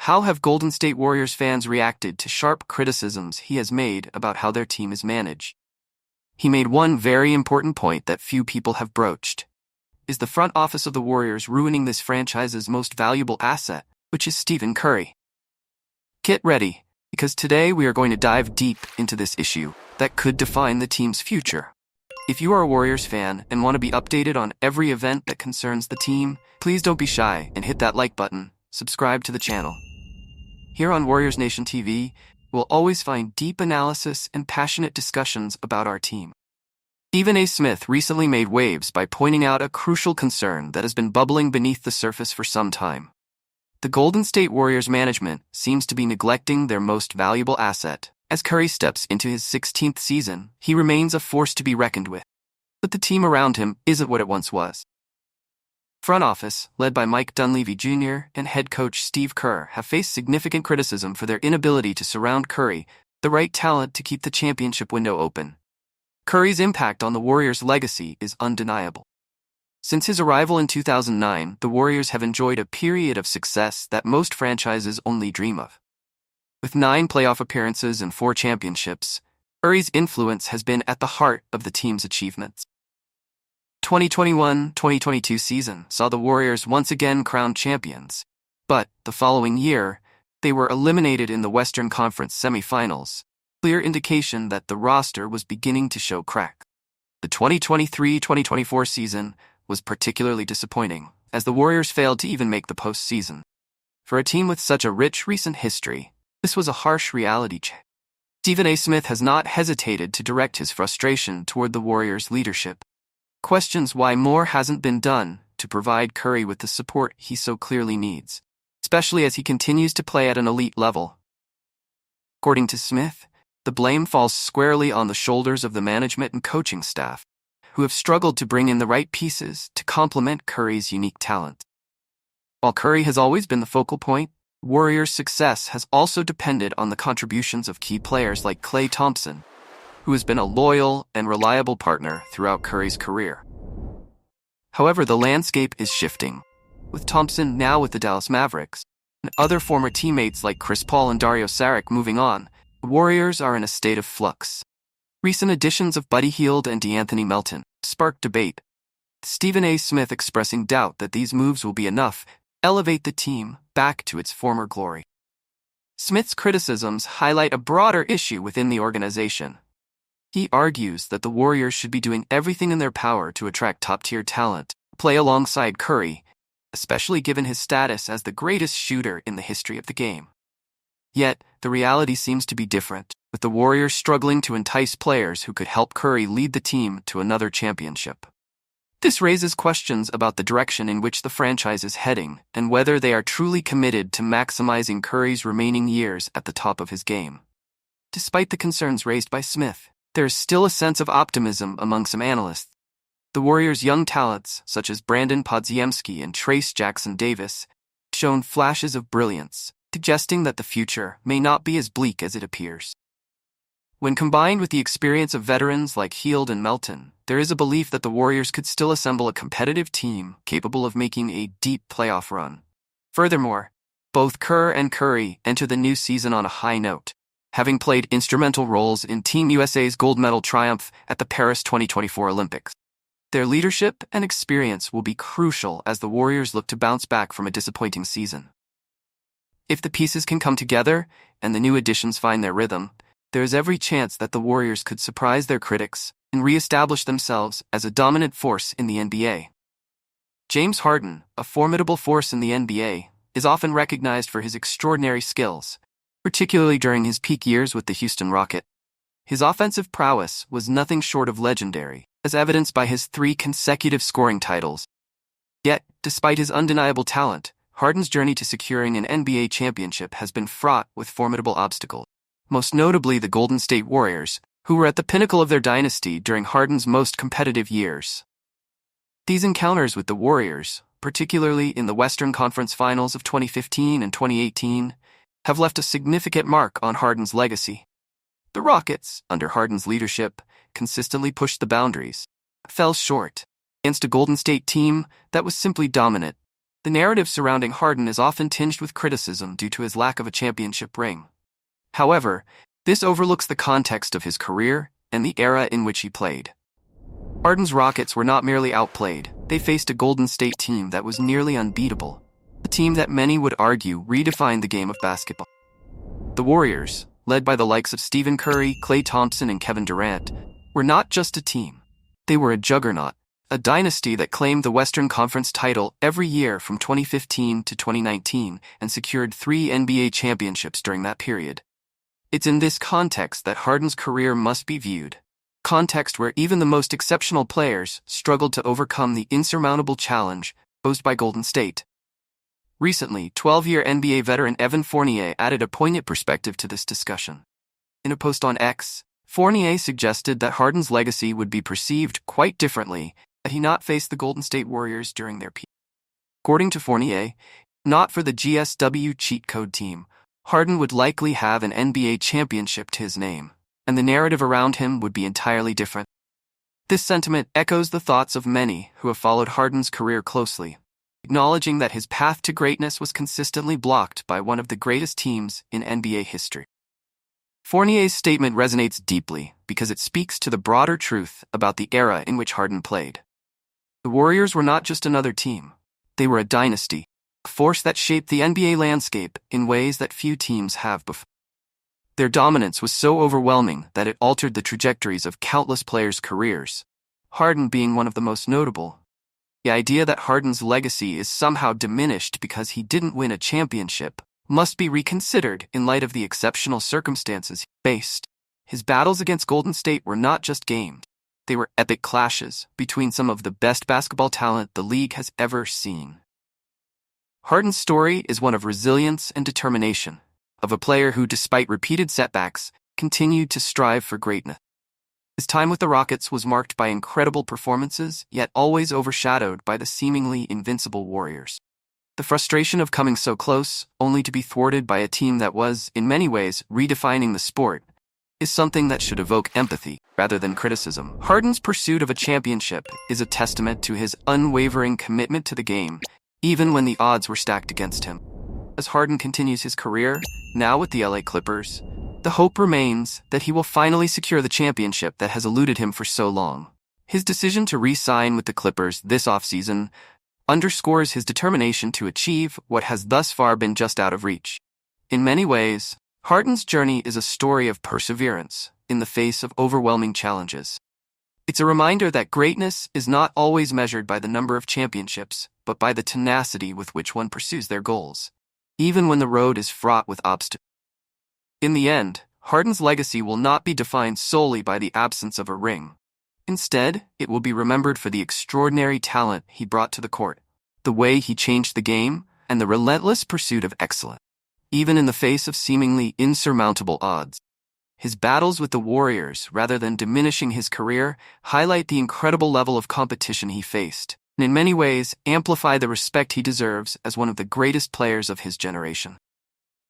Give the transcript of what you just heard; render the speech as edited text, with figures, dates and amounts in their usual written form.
How have Golden State Warriors fans reacted to sharp criticisms he has made about how their team is managed? He made one very important point that few people have broached. Is the front office of the Warriors ruining this franchise's most valuable asset, which is Stephen Curry? Get ready, because today we are going to dive deep into this issue that could define the team's future. If you are a Warriors fan and want to be updated on every event that concerns the team, please don't be shy and hit that like button, subscribe to the channel. Here on Warriors Nation TV, we'll always find deep analysis and passionate discussions about our team. Stephen A. Smith recently made waves by pointing out a crucial concern that has been bubbling beneath the surface for some time. The Golden State Warriors management seems to be neglecting their most valuable asset. As Curry steps into his 16th season, he remains a force to be reckoned with. But the team around him isn't what it once was. Front office, led by Mike Dunleavy Jr. and head coach Steve Kerr, have faced significant criticism for their inability to surround Curry the right talent to keep the championship window open. Curry's impact on the Warriors' legacy is undeniable. Since his arrival in 2009, the Warriors have enjoyed a period of success that most franchises only dream of. With 9 playoff appearances and 4 championships, Curry's influence has been at the heart of the team's achievements. 2021-2022 season saw the Warriors once again crowned champions, but the following year, they were eliminated in the Western Conference semifinals, clear indication that the roster was beginning to show cracks. The 2023-2024 season was particularly disappointing, as the Warriors failed to even make the postseason. For a team with such a rich recent history, this was a harsh reality check. Stephen A. Smith has not hesitated to direct his frustration toward the Warriors' leadership. Questions why more hasn't been done to provide Curry with the support he so clearly needs, especially as he continues to play at an elite level. According to Smith, the blame falls squarely on the shoulders of the management and coaching staff, who have struggled to bring in the right pieces to complement Curry's unique talent. While Curry has always been the focal point, Warriors' success has also depended on the contributions of key players like Klay Thompson, who has been a loyal and reliable partner throughout Curry's career. However, the landscape is shifting, with Thompson now with the Dallas Mavericks, and other former teammates like Chris Paul and Dario Saric moving on. The Warriors are in a state of flux. Recent additions of Buddy Hield and DeAnthony Melton sparked debate, Stephen A. Smith expressing doubt that these moves will be enough to elevate the team back to its former glory. Smith's criticisms highlight a broader issue within the organization. He argues that the Warriors should be doing everything in their power to attract top-tier talent, play alongside Curry, especially given his status as the greatest shooter in the history of the game. Yet, the reality seems to be different, with the Warriors struggling to entice players who could help Curry lead the team to another championship. This raises questions about the direction in which the franchise is heading and whether they are truly committed to maximizing Curry's remaining years at the top of his game. Despite the concerns raised by Smith, there is still a sense of optimism among some analysts. The Warriors' young talents, such as Brandon Podziemski and Trace Jackson-Davis, have shown flashes of brilliance, suggesting that the future may not be as bleak as it appears. When combined with the experience of veterans like Hield and Melton, there is a belief that the Warriors could still assemble a competitive team capable of making a deep playoff run. Furthermore, both Kerr and Curry enter the new season on a high note, having played instrumental roles in Team USA's gold medal triumph at the Paris 2024 Olympics. Their leadership and experience will be crucial as the Warriors look to bounce back from a disappointing season. If the pieces can come together and the new additions find their rhythm, there is every chance that the Warriors could surprise their critics and re-establish themselves as a dominant force in the NBA. James Harden, a formidable force in the NBA, is often recognized for his extraordinary skills, particularly during his peak years with the Houston Rockets. His offensive prowess was nothing short of legendary, as evidenced by his 3 consecutive scoring titles. Yet, despite his undeniable talent, Harden's journey to securing an NBA championship has been fraught with formidable obstacles, most notably the Golden State Warriors, who were at the pinnacle of their dynasty during Harden's most competitive years. These encounters with the Warriors, particularly in the Western Conference Finals of 2015 and 2018, have left a significant mark on Harden's legacy. The Rockets, under Harden's leadership, consistently pushed the boundaries, fell short against a Golden State team that was simply dominant. The narrative surrounding Harden is often tinged with criticism due to his lack of a championship ring. However, this overlooks the context of his career and the era in which he played. Harden's Rockets were not merely outplayed, they faced a Golden State team that was nearly unbeatable, a team that many would argue redefined the game of basketball. The Warriors, led by the likes of Stephen Curry, Klay Thompson, and Kevin Durant, were not just a team. They were a juggernaut, a dynasty that claimed the Western Conference title every year from 2015 to 2019 and secured 3 NBA championships during that period. It's in this context that Harden's career must be viewed. Context where even the most exceptional players struggled to overcome the insurmountable challenge posed by Golden State. Recently, 12-year NBA veteran Evan Fournier added a poignant perspective to this discussion. In a post on X, Fournier suggested that Harden's legacy would be perceived quite differently had he not faced the Golden State Warriors during their peak. According to Fournier, not for the GSW cheat code team, Harden would likely have an NBA championship to his name, and the narrative around him would be entirely different. This sentiment echoes the thoughts of many who have followed Harden's career closely, acknowledging that his path to greatness was consistently blocked by one of the greatest teams in NBA history. Fournier's statement resonates deeply because it speaks to the broader truth about the era in which Harden played. The Warriors were not just another team. They were a dynasty, a force that shaped the NBA landscape in ways that few teams have before. Their dominance was so overwhelming that it altered the trajectories of countless players' careers, Harden being one of the most notable. The idea that Harden's legacy is somehow diminished because he didn't win a championship must be reconsidered in light of the exceptional circumstances he faced. His battles against Golden State were not just games. They were epic clashes between some of the best basketball talent the league has ever seen. Harden's story is one of resilience and determination, of a player who, despite repeated setbacks, continued to strive for greatness. His time with the Rockets was marked by incredible performances, yet always overshadowed by the seemingly invincible Warriors. The frustration of coming so close, only to be thwarted by a team that was, in many ways, redefining the sport, is something that should evoke empathy rather than criticism. Harden's pursuit of a championship is a testament to his unwavering commitment to the game, even when the odds were stacked against him. As Harden continues his career, now with the LA Clippers, the hope remains that he will finally secure the championship that has eluded him for so long. His decision to re-sign with the Clippers this offseason underscores his determination to achieve what has thus far been just out of reach. In many ways, Harden's journey is a story of perseverance in the face of overwhelming challenges. It's a reminder that greatness is not always measured by the number of championships, but by the tenacity with which one pursues their goals, even when the road is fraught with obstacles. In the end, Harden's legacy will not be defined solely by the absence of a ring. Instead, it will be remembered for the extraordinary talent he brought to the court, the way he changed the game, and the relentless pursuit of excellence, even in the face of seemingly insurmountable odds. His battles with the Warriors, rather than diminishing his career, highlight the incredible level of competition he faced, and in many ways amplify the respect he deserves as one of the greatest players of his generation.